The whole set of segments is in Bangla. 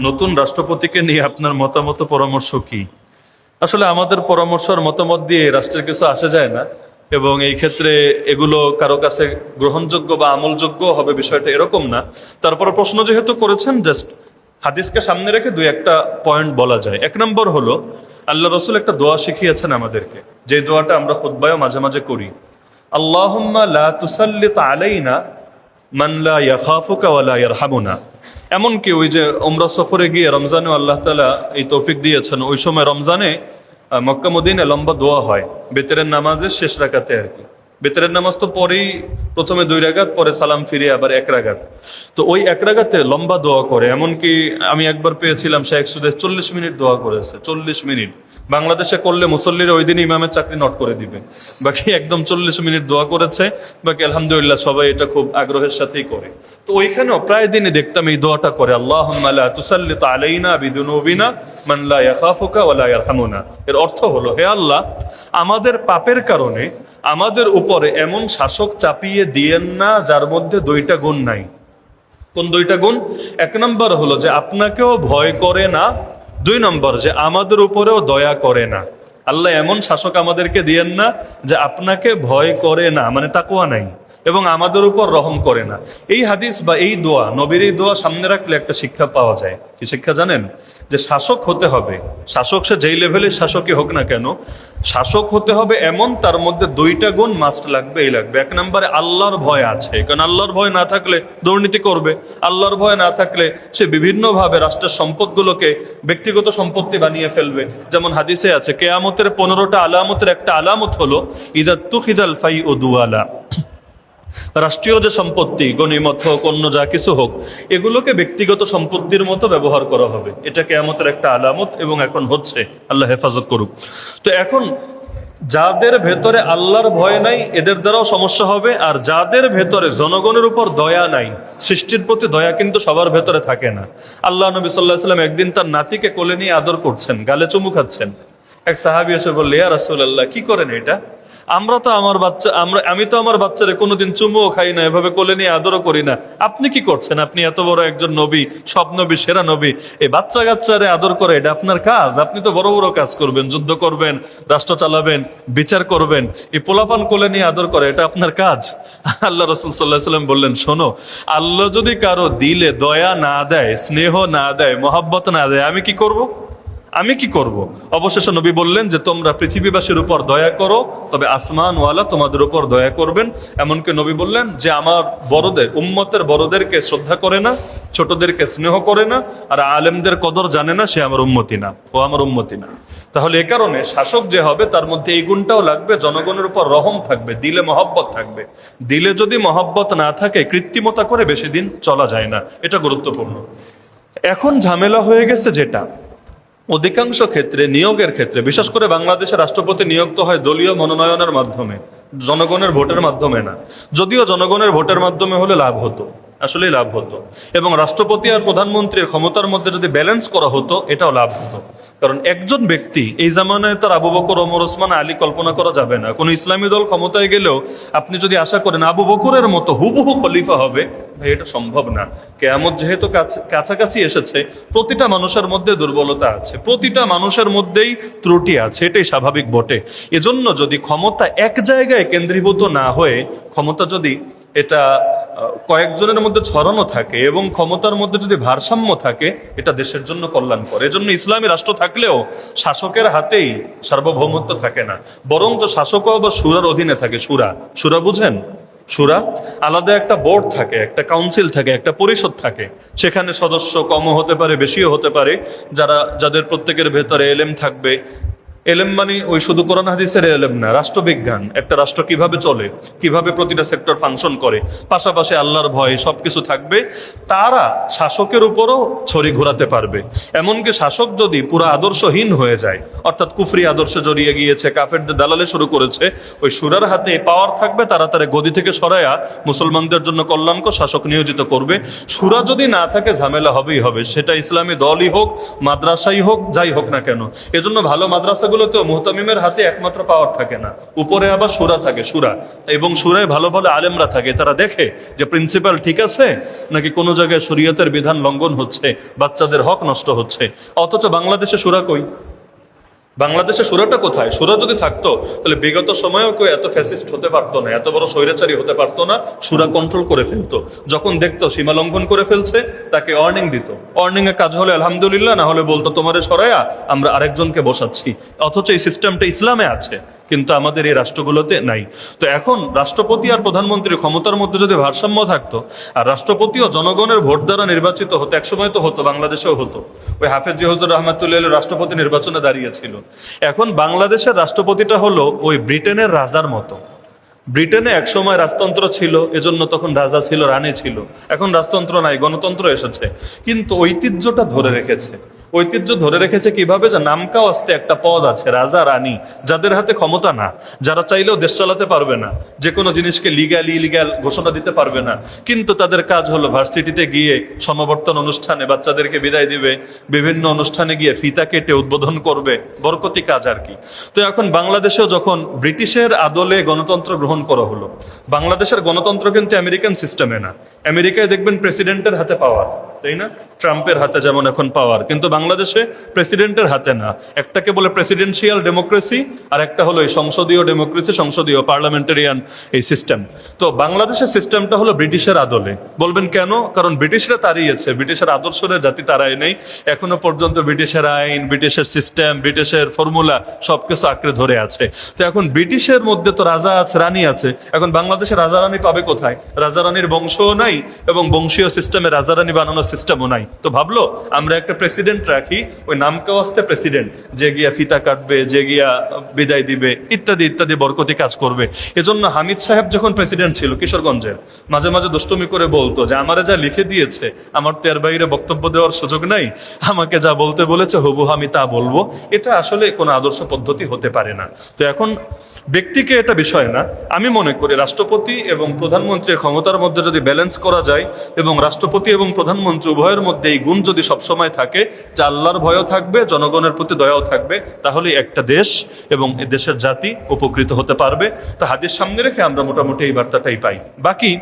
নতুন রাষ্ট্রপতিকে নিয়ে আপনার মতামত পরামর্শ কি? আসলে আমাদের পরামর্শ আর মতামত দিয়ে রাষ্ট্রের কিছু আসে যায় না, এবং এই ক্ষেত্রে এগুলো কারো কাছে গ্রহণযোগ্য বা আমলযোগ্য হবে বিষয়টা এরকম না। তারপর প্রশ্ন যেহেতু করেছেন, জাস্ট হাদিসকে সামনে রেখে দুই একটা পয়েন্ট বলা যায়। এক নম্বর হলো, আল্লাহ রসুল একটা দোয়া শিখিয়েছেন আমাদেরকে, যে দোয়াটা আমরা খুতবায়ও মাঝে মাঝে করি। আল্লাহুম্মা লা তুসাল্লিত আলাইনা মান লা ইয়াখাফুকা ওয়া লা ইয়ারহামুনা। এমনকি ওই যে উমরা সফরে গিয়ে রমজানে আল্লাহ তাআলা এই তৌফিক দিয়েছেন, ওই সময় রমজানে মক্কা মদিনায় লম্বা দোয়া হয় বেতরের নামাজের শেষ রাকাতে আর কি। বেতরের নামাজ তো পরেই প্রথমে 2 রাকাত, পরে সালাম ফিরিয়ে আবার 1 রাকাত। তো ওই 1 রাকাতে লম্বা দোয়া করে, এমনকি আমি একবার পেয়েছিলাম শেখ সুদেশ 40 মিনিট দোয়া করেছে। 40 মিনিট বাংলাদেশে করলে মুসল্লিরা ওই দিন ইমামের চাকরি নট করে দিবে। বাকি একদম 40 মিনিট দোয়া করেছে। বাকি আলহামদুলিল্লাহ সবাই এটা খুব আগ্রহের সাথেই করে। তো ওইখানেও প্রায় দিনে দেখতাম এই দোয়াটা করে, আল্লাহুম্মা লা তুসাল্লিত আলাইনা বিদুনুবিনা মান লা ইয়াখাফুকা ওয়া লা ইয়ারহামুনা। এর অর্থ হলো, হে আল্লাহ, আমাদের পাপের কারণে আমাদের উপরে এমন শাসক চাপিয়ে দিয়েন না যার মধ্যে 2টা গুণ নাই। কোন 2টা গুণ? 1 নম্বর হলো যে আপনাকেও ভয় করে না, 2 নম্বর যে আমাদের উপরেও দয়া করে না। আল্লাহ এমন শাসক আমাদেরকে দিয়েন না যে আপনাকে ভয় করে না, মানে তাকওয়া নাই, এবং আমাদের উপর রহম করে না। এই হাদিস বা এই দোয়া, নবীর এই দোয়া সামনে রাখলে একটা শিক্ষা পাওয়া যায়। কি শিক্ষা জানেন? যে শাসক হতে হবে, শাসক সে যেই লেভেলের শাসকই হোক না কেন, শাসক হতে হবে এমন তার মধ্যে 2টা গুণ মাস্ট লাগবে। এই লাগবে, 1 নম্বরে আল্লাহর ভয় আছে, কারণ আল্লাহর ভয় না থাকলে দুর্নীতি করবে। আল্লাহর ভয় না থাকলে সে বিভিন্নভাবে রাষ্ট্রের সম্পদগুলোকে ব্যক্তিগত সম্পত্তি বানিয়ে ফেলবে। যেমন হাদিসে আছে, কিয়ামতের 15টা আলামতের একটা আলামত হলো ইদা তুখিদাল ফাইউ দুয়ালা। রাষ্ট্রীয় যে সম্পত্তি, গনিমত হোক অন্য যা কিছু হোক, এগুলোকে ব্যক্তিগত সম্পত্তির মতো ব্যবহার করা হবে। এটা কিয়ামতের একটা আলামত, এবং এখন হচ্ছে, আল্লাহ হেফাজত করুক। তো এখন যাদের ভেতরে আল্লাহর ভয় নাই এদের দ্বারাও সমস্যা হবে, আর যাদের ভেতরে জনগণের উপর দয়া নাই, সৃষ্টির প্রতি দয়া কিন্তু সবার ভেতরে থাকে না। আল্লাহ নবী সাল্লাল্লাহু আলাইহি ওয়াসাল্লাম একদিন তার নাতিকে কোলে নিয়ে আদর করছেন, গালে চুমু খাচ্ছেন। এক সাহাবী এসে বলল, ইয়া রাসূলুল্লাহ, কি করেন এটা? আমি তো আমার বাচ্চারে কোনোদিন চুমুও খাই না, এভাবে কোলে নিয়ে আদরও করি না, আপনি কি করছেন? আপনি এত বড় একজন নবী, সব নবী সেরা নবী, এই বাচ্চা কাচ্চারে আদর করে এটা আপনার কাজ? আপনি তো বড় বড় কাজ করবেন, যুদ্ধ করবেন, রাষ্ট্র চালাবেন, বিচার করবেন, এই পোলাপান কোলে নিয়ে আদর করে এটা আপনার কাজ? আল্লাহ রাসূল সাল্লাল্লাহু আলাইহি ওয়াসাল্লাম বললেন, শোনো, আল্লাহ যদি কারো দিলে দয়া না দেয়, স্নেহ না দেয়, মহাব্বত না দেয়, আমি কি করব? অবশেষে নবী বললেন যে তোমরা পৃথিবীবাসীর উপর দয়া করো, তবে আসমানওয়ালা তোমাদের উপর দয়া করবেন। এমনকি নবী বললেন যে আমার বড়দের, উম্মতের বড়দেরকে শ্রদ্ধা করে না, ছোটদেরকে স্নেহ করে না, আর আলেমদের কদর জানে না, সে আমার উম্মতি না, ও আমার উম্মতি না। তাহলে এ কারণে শাসক যে হবে তার মধ্যে এই গুণটাও লাগবে, জনগণের উপর রহম থাকবে, দিলে মহব্বত থাকবে। দিলে যদি মহব্বত না থাকে, কৃত্রিমতা করে বেশি দিন চলা যায় না, এটা গুরুত্বপূর্ণ। এখন ঝামেলা হয়ে গেছে যেটা, অধিকাংশ ক্ষেত্রে নিয়োগের ক্ষেত্রে, বিশেষ করে বাংলাদেশের রাষ্ট্রপতি নিয়োগ তো হয় দলীয় মনোনয়নের মাধ্যমে, জনগণের ভোটের মাধ্যমে না। যদিও জনগণের ভোটের মাধ্যমে হলে লাভ হতো, আসলেই লাভ হতো, এবং রাষ্ট্রপতি আর প্রধানমন্ত্রীর ক্ষমতার মধ্যে যদি ব্যালেন্স করা হতো, এটাও লাভ হতো। কারণ একজন ব্যক্তি, এই জামানায় তার আবু বকর, ওমর, ওসমান, আলী কল্পনা করা যাবে না। কোনো ইসলামী দল ক্ষমতায় গেলেও আপনি যদি আশা করেন আবু বকরের মতো হুবহু খলিফা হবে, ভাই এটা সম্ভব না। কিয়ামত যেহেতু কাছাকাছি এসেছে, প্রতিটা মানুষের মধ্যে দুর্বলতা আছে, প্রতিটা মানুষের মধ্যেই ত্রুটি আছে, এটাই স্বাভাবিক বটে। এজন্য যদি ক্ষমতা এক জায়গায় কেন্দ্রীভূত না হয়ে, ক্ষমতা যদি এটা কয়েকজনের মধ্যে ছড়ানো থাকে এবং ক্ষমতার মধ্যে যদি ভারসাম্য থাকে, এটা দেশের জন্য কল্যাণকর। এজন্য ইসলামী রাষ্ট্র থাকলেও শাসকের হাতেই সার্বভৌমত্ব থাকে না, বরং তো শাসকও আবার শুরার অধীনে থাকে। শুরা বুঝেন? শুরা আলাদা একটা বোর্ড থাকে, একটা কাউন্সিল থাকে, একটা পরিষদ থাকে। সেখানে সদস্য কমও হতে পারে, বেশিও হতে পারে, যাদের প্রত্যেকের ভেতরে এলেম থাকবে। এলেম মানে ওই শুধু কোরআন হাদিসের এলেম না, রাষ্ট্রবিজ্ঞান, একটা রাষ্ট্র কিভাবে চলে, কিভাবে প্রতিটা সেক্টর ফাংশন করে, পাশাপাশি আল্লাহর ভয়, সবকিছু থাকবে। তারা শাসকের উপরও ছড়ি ঘোরাতে পারবে। এমনকি শাসক যদি পুরো আদর্শহীন হয়ে যায়, অর্থাৎ কুফরি আদর্শে জড়িয়ে গিয়েছে, কাফেরদের দালালে শুরু করেছে, ওই শুরার হাতে পাওয়ার থাকবে, তারা গদি থেকে সরায়া মুসলমানদের জন্য কল্যাণকর শাসক নিয়োজিত করবে। শুরা যদি না থাকে, ঝামেলা হবেই হবে, সেটা ইসলামী দলই হোক, মাদ্রাসাই হোক, যাই হোক না কেন। এজন্য ভালো মাদ্রাসাগুলো রাষ্ট্রগুলোতেও মুহতামিমের হাতে একমাত্র পাওয়ার থাকে না, উপরে আবার শুরা থাকে, শুরা, এবং শুরায় ভালো ভালো আলেমরা থাকে, তারা দেখে যে প্রিন্সিপাল ঠিক আছে নাকি কোনো জায়গায় শরীয়তের বিধান লঙ্ঘন হচ্ছে, বাচ্চাদের হক নষ্ট হচ্ছে। অথচ বাংলাদেশে শুরা কই? বাংলাদেশে সুরাটা কোথায়? সুরা যদি থাকতো তাহলে বিগত সময়েও কেউ এত ফ্যাসিস্ট হতে পারতো না, এত বড় স্বৈরাচারী হতে পারতো না। সুরা কন্ট্রোল করে ফেলতো, যখন দেখতো সীমা লঙ্ঘন করে ফেলছে তাকে ওয়ার্নিং দিত। ওয়ার্নিং এর কাজ হলে আলহামদুলিল্লাহ, না হলে বলতো তোমারে সরায়া আমরা আরেকজনকে বসাচ্ছি। অথচ এই সিস্টেমটা ইসলামে আছে, কিন্তু আমাদের এই রাষ্ট্রগুলোতে নাই। তো এখন রাষ্ট্রপতি আর প্রধানমন্ত্রীর ক্ষমতার মধ্যে যদি ভারসাম্য থাকতো, আর রাষ্ট্রপতিও জনগণের ভোট দ্বারা নির্বাচিত হতো, একসময় তো হতো, বাংলাদেশেও হতো, ওই হাফেজ জিয়াউর রহমাতুল্লাহ রাষ্ট্রপতি নির্বাচনে দাঁড়িয়েছিল। এখন বাংলাদেশের রাষ্ট্রপতিটা হলো ওই ব্রিটেনের রাজার মতো। ব্রিটেনে একসময় রাজতন্ত্র ছিল, এজন্য তখন রাজা ছিল, রানী ছিল। এখন রাজতন্ত্র নাই, গণতন্ত্র এসেছে, কিন্তু ঐতিহ্যটা ধরে রেখেছে। ঐতিহ্য ধরে রেখেছে কিভাবে? যে নামকা আস্তে একটা পদ আছে, রাজা রানী, যাদের হাতে ক্ষমতা না, যারা চাইলেও দেশ চালাতে পারবে না, যে কোনো জিনিসকে লিগ্যাল ইলিগ্যাল ঘোষণা দিতে পারবে না, কিন্তু তাদের কাজ হলো ভার্সিটিতে গিয়ে সমাবর্তন অনুষ্ঠানে বাচ্চাদেরকে বিদায় দিবে, বিভিন্ন অনুষ্ঠানে গিয়ে ফিতা কেটে উদ্বোধন করবে, বরকতি কাজ আর কি। তো এখন বাংলাদেশেও যখন ব্রিটিশের আদলে গণতন্ত্র গ্রহণ করা হলো, বাংলাদেশের গণতন্ত্র কিন্তু আমেরিকান সিস্টেমে না। আমেরিকায় দেখবেন প্রেসিডেন্টের হাতে পাওয়ার, তাই না? ট্রাম্পের হাতে যেমন এখন পাওয়ার, কিন্তু বাংলাদেশে প্রেসিডেন্টের হাতে না। একটাকে বলে প্রেসিডেন্সিয়াল ডেমোক্রেসি, আর একটা হলো এই সংসদীয় ডেমোক্রেসি, সংসদীয় পার্লামেন্টারিয়ান এই সিস্টেম। তো বাংলাদেশের সিস্টেমটা হলো ব্রিটিশের আদলে। বলবেন কেন? কারণ ব্রিটিশরা তাড়িয়েছে, ব্রিটিশের আদর্শের জাতি তারাই নেই। এখনো পর্যন্ত ব্রিটিশের আইন, ব্রিটিশের সিস্টেম, ব্রিটিশের ফর্মুলা সবকিছু আঁকড়ে ধরে আছে। তো এখন ব্রিটিশের মধ্যে তো রাজা আছে, রানী আছে, এখন বাংলাদেশে রাজা রানী পাবে কোথায়? রাজা রানীর বংশও নাই, এবং বংশীয় সিস্টেমে রাজা রানী বানানোর সিস্টেমও নাই। তো ভাবলো আমরা একটা প্রেসিডেন্ট রাখি, ওই নামকে আসতে প্রেসিডেন্ট, যে গিয়া ফিতা কাটবে, যে গিয়া বিদায় দিবে, ইত্যাদি ইত্যাদি বরকতি কাজ করবে। এজন্য হামিদ সাহেব যখন প্রেসিডেন্ট ছিল কিশোরগঞ্জের, মাঝে মাঝে দুষ্টমি করে বলতো যে আমারে যা লিখে দিয়েছে, আমার তো এর বাইরে বক্তব্য দেওয়ার সুযোগ নাই, আমাকে যা বলতে বলেছে হুবহু আমি তা বলবো। এটা আসলে কোনো আদর্শ পদ্ধতি হতে পারে না। তো এখন ব্যক্তিকে এটা বিষয় না, আমি মনে করি রাষ্ট্রপতি এবং প্রধানমন্ত্রীর ক্ষমতার মধ্যে যদি ব্যালেন্স করা যায়, এবং রাষ্ট্রপতি এবং প্রধানমন্ত্রী উভয়ের মধ্যে এই গুণ যদি সবসময় থাকে, যে আল্লাহর ভয়ও থাকবে, জনগণের প্রতি দয়াও থাকবে, তাহলে একটা দেশ এবং এ দেশের জাতি উপকৃত হতে পারবে। তা হাদিস সামনে রেখে আমরা মোটামুটি এই বার্তাটাই পাই। বাকি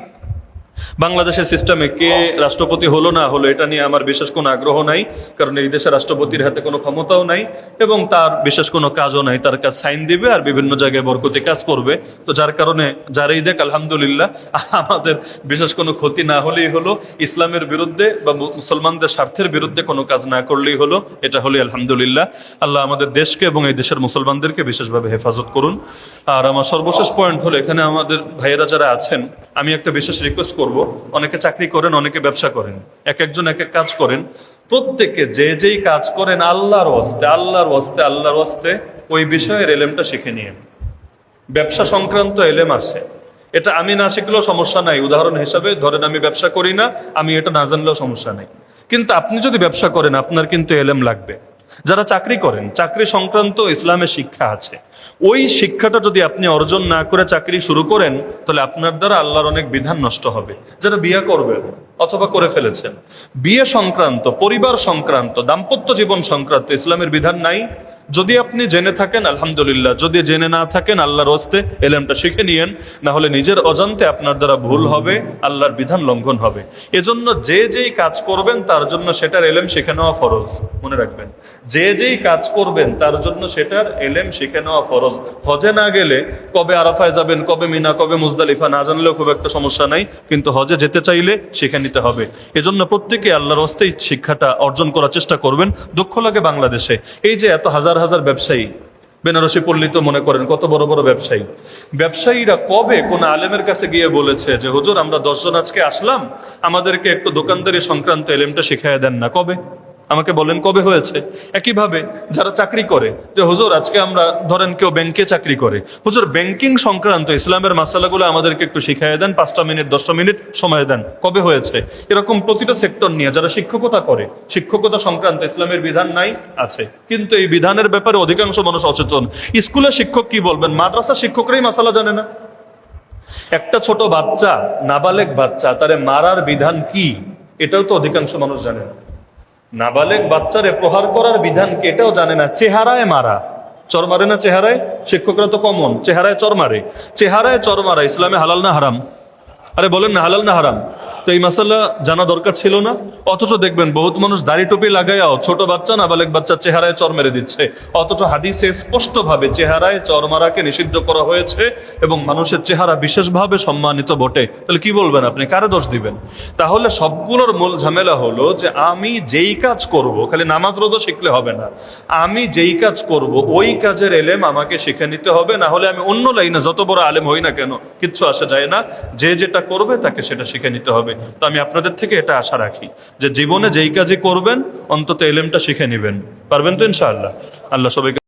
বাংলাদেশের সিস্টেমে কে রাষ্ট্রপতি হলো না হলো এটা নিয়ে আমার বিশেষ কোনো আগ্রহ নাই, কারণ এই দেশের রাষ্ট্রপতির হাতে কোনো ক্ষমতাও নাই, এবং তার বিশেষ কোনো কাজও নাই। তার কাজ সাইন দিবে আর বিভিন্ন জায়গায় বরকতি কাজ করবে। তো যার কারণে যারাই দেখ আলহামদুলিল্লাহ, আমাদের বিশেষ কোনো ক্ষতি না হলেই হলো, ইসলামের বিরুদ্ধে বা মুসলমানদের স্বার্থের বিরুদ্ধে কোনো কাজ না করলেই হলো, এটা হলে আলহামদুলিল্লাহ। আল্লাহ আমাদের দেশকে এবং এই দেশের মুসলমানদেরকে বিশেষভাবে হেফাজত করুন। আর আমার সর্বশেষ পয়েন্ট হলো, এখানে আমাদের ভাইয়েরা যারা আছেন, আমি একটা বিশেষ রিকোয়েস্ট করব, অনেকে চাকরি করেন, অনেকে ব্যবসা করেন, এক একজন এক এক কাজ করেন, প্রত্যেকে যে যেই কাজ করেন আল্লাহর ওয়াস্তে, আল্লাহর ওয়াস্তে, আল্লাহর ওয়াস্তে ওই বিষয়ের এলেমটা শিখে নিয়ে। ব্যবসা সংক্রান্ত এলেম আছে, এটা আমি না শিখলেও সমস্যা নাই। উদাহরণ হিসাবে ধরেন আমি ব্যবসা করি না, আমি এটা না জানলেও সমস্যা নাই, কিন্তু আপনি যদি ব্যবসা করেন আপনার কিন্তু এলেম লাগবে। যারা চাকরি করেন, চাকরি সংক্রান্ত ইসলামের শিক্ষা আছে, ওই শিক্ষাটা যদি আপনি অর্জন না করে চাকরি শুরু করেন, তাহলে আপনার দ্বারা আল্লাহর অনেক বিধান নষ্ট হবে। যারা বিয়ে করবেন অথবা করে ফেলেছেন, বিয়ে সংক্রান্ত, পরিবার সংক্রান্ত, দাম্পত্য জীবন সংক্রান্ত ইসলামের বিধান নাই। যদি আপনি জেনে থাকেন আলহামদুলিল্লাহ, যদি জেনে না থাকেন আল্লাহর ওয়াস্তে এলেমটা শিখে নিয়েন, না হলে নিজের অজান্তে আপনার দ্বারা ভুল হবে, আল্লাহর বিধান লঙ্ঘন হবে। এজন্য যে যেই কাজ করবেন তার জন্য সেটার এলেম শিখে নেওয়া ফরজ, মনে রাখবেন। যে যেই কাজ করবেন তার জন্য সেটার এলেম শিখে নেওয়া ফরজ। হজে না গেলে কবে আরাফায় যাবেন, কবে মিনা, কবে মুজদালিফা না জানলেও খুব একটা সমস্যা নাই, কিন্তু হজে যেতে চাইলে শিখে নিতে হবে। এজন্য প্রত্যেকে আল্লাহর ওয়াস্তে এই শিক্ষাটা অর্জন করার চেষ্টা করবেন। দুঃখ লাগে বাংলাদেশে এই যে এত হাজার হাজার ব্যবসায়ী, বেনারসি পল্লী তো মনে করেন কত বড় বড় ব্যবসায়ী, ব্যবসায়ীরা কবে কোন আলেমের কাছে গিয়ে বলেছে যে হুজুর আমরা 10 জন আজকে আসলাম, আমাদেরকে একটু দোকানদারি সংক্রান্ত এলেমটা শিখাইয়া দেন না? কবে? আমাকে বলেন কবে হয়েছে? একইভাবে যারা চাকরি করে, যে হুজুর আজকে আমরা, ধরেন কেউ ব্যাংকে চাকরি করে, হুজুর ব্যাংকিং সংক্রান্ত ইসলামের মাসালাগুলো আমাদেরকে একটু শিখাইয়া দেন, 5টা মিনিট 10টা মিনিট সময় দেন। কবে হয়েছে? এরকম প্রতিটা সেক্টর নিয়ে যারা শিক্ষকতা করে, শিক্ষকতা সংক্রান্ত ইসলামের বিধান নাই, আছে, কিন্তু এই বিধানের ব্যাপারে অধিকাংশ মানুষ অচেতন। স্কুলে শিক্ষক কি বলবেন, মাদ্রাসা শিক্ষকরাই মাসালা জানে না। একটা ছোট বাচ্চা, নাবালেগ বাচ্চা, তারে মারার বিধান কি এটাও তো অধিকাংশ মানুষ জানে না। নাবালেগ বাচ্চারে প্রহার করার বিধান কি এটাও জানে না। চেহারায় মারা, চর মারে না চেহারায়? শিক্ষকরা তো কমন, চেহারায় চর মারে। চেহারায় চর মারা ইসলামে হালাল না হারাম? আরে বলেন না, হালাল না হারাম? তো এই মাসালা জানা দরকার ছিল না? অথচ দেখবেন বহুত মানুষ দাড়ি টুপি লাগাইয়াও ছোট বাচ্চা, নাবালেগ বাচ্চা চেহারায় চর মেরে দিচ্ছে। অথচ হাদিসে স্পষ্টভাবে চেহারায় চর মারাকে নিষিদ্ধ করা হয়েছে এবং মানুষের চেহারা বিশেষভাবে সম্মানিত বটে। তাহলে কি বলবেন আপনি, কারে দোষ দিবেন? তাহলে সবগুলোর মূল ঝামেলা হলো যে আমি যেই কাজ করব, খালি নামাজ রোজা শিখলে হবে না, আমি যেই কাজ করব ওই কাজের এলেম আমাকে শিখে নিতে হবে। না হলে আমি অন্য লাইনে যত বড় আলেম হই না কেন, কিচ্ছু আসা যায় না। যে যেটা করবে তাকে সেটা শিখে নিতে হবে। তো আমি আপনাদের থেকে এটা আশা রাখি যে জীবনে যেই কাজই করবেন অন্তত এলেমটা শিখে নেবেন। পারবেন তো ইনশাআল্লাহ? আল্লাহ সবাইকে